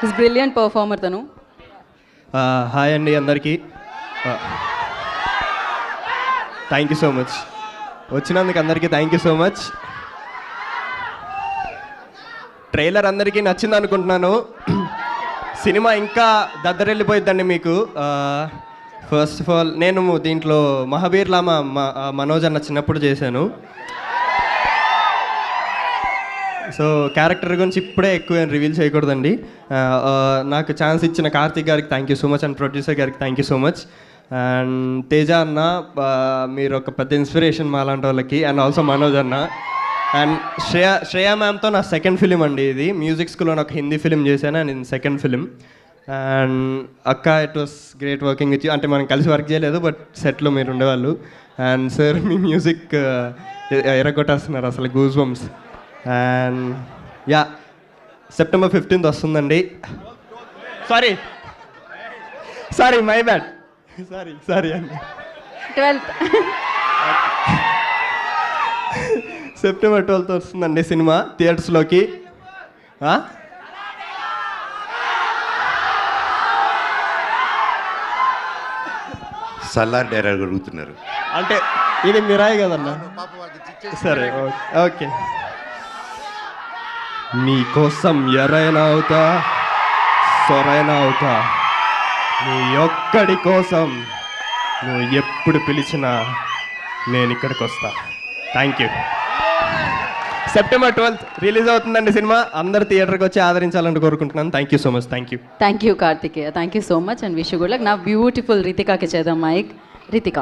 Is brilliant performer తను. Hi అండి అందరికీ. థ్యాంక్ యూ సో మచ్, వచ్చినందుకు అందరికీ thank you so much. Trailer అందరికీ నచ్చింది అనుకుంటున్నాను. సినిమా ఇంకా దద్దరెళ్ళిపోయిద్దండి మీకు. ఫస్ట్ ఆఫ్ ఆల్ నేను దీంట్లో మహాబీర్లా మనోజ్ అన్న చిన్నప్పుడు చేశాను. సో క్యారెక్టర్ గురించి ఇప్పుడే ఎక్కువ రివీల్ చేయకూడదండి. నాకు ఛాన్స్ ఇచ్చిన కార్తిక్ గారికి thank you so much and producer గారికి thank you so much. And Teja అన్న, మీరు ఒక పెద్ద ఇన్స్పిరేషన్ మా లాంటి వాళ్ళకి. అండ్ ఆల్సో మనోజ్ అన్న అండ్ శ్రేయా మ్యామ్తో నా సెకండ్ ఫిలిం అండి ఇది. మ్యూజిక్ స్కూల్లో ఒక హిందీ ఫిలిం చేశాను అండ్ ఇది సెకండ్ ఫిలిం. అండ్ అక్క, it was great working with you. అంటే మనం కలిసి వర్క్ చేయలేదు బట్ సెట్లో మీరు ఉండేవాళ్ళు. అండ్ సార్ మీ మ్యూజిక్ ఎరగొట్టేస్తున్నారు అసలు, goose bumps. And yeah, September 15th వస్తుందండి. సారీ మై బ్యాడ్, సారీ అండి. 12th September 12th వస్తుందండి సినిమా థియేటర్స్లోకి. సల్లార్ డైరెక్టర్ అడుగుతున్నారు అంటే ఇది మిరాయి కదన్నా. సరే ఓకే. నీ కోసం ఎరైనా అవుతా, సొరైనా అవుతా, నీ ఒక్కడి కోసం నువ్వు ఎప్పుడు పిలిచినా నేను ఇక్కడికి వస్తా. Thank you. September 12th release అవుతుందండి సినిమా. అందరు థియేటర్కి వచ్చి ఆదరించాలని కోరుకుంటున్నాను. Thank you so much. Thank you Karthikeya, thank you so much and wish you good luck. నా బ్యూటిఫుల్ రితికాకి చేద్దాం మైక్. రితిక.